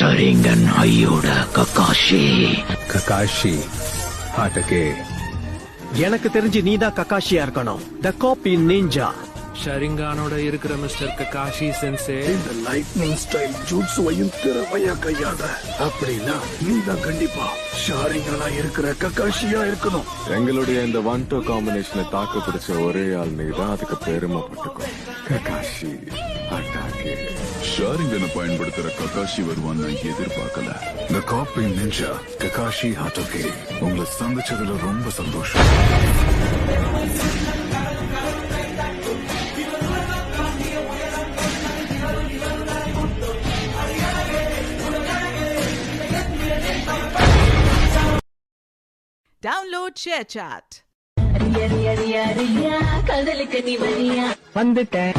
ஷரிங்கன் ஐயோட Kakashi. Kakashi ஹாட்டகே. எனக்கு தெரிஞ்சு நீதான் ககாஷியா இருக்கணும். த காப்பி நிஞ்சா. ஷரிங்கானோட இருக்கிற மிஸ்டர் ககாஷி சென்சே. இந்த லைட்னிங் ஸ்டைல் ஜூட்ஸுவையும் திறமையா கையாள. அப்படின்னா நீதான் கண்டிப்பா ஷாரிங்கானா இருக்கிற ககாஷியா இருக்கணும். எங்களுடைய இந்த 1-2 காம்பினேஷனை தாக்கு பிடிச்ச ஒரே ஆள் நீதான். அதுக்கு பெருமைப்பட்டுக்கும். ககாஷி ஹாட்டகே. ஷாரிங்கனை பயன்படுத்துற ககாஷி வருவான்னு நான் எதிர்பார்க்கல. The Copy Ninja Kakashi Hatake. உங்களை சந்திச்சதுல ரொம்ப சந்தோஷம். Download ShareChat. வந்துட்டேன்.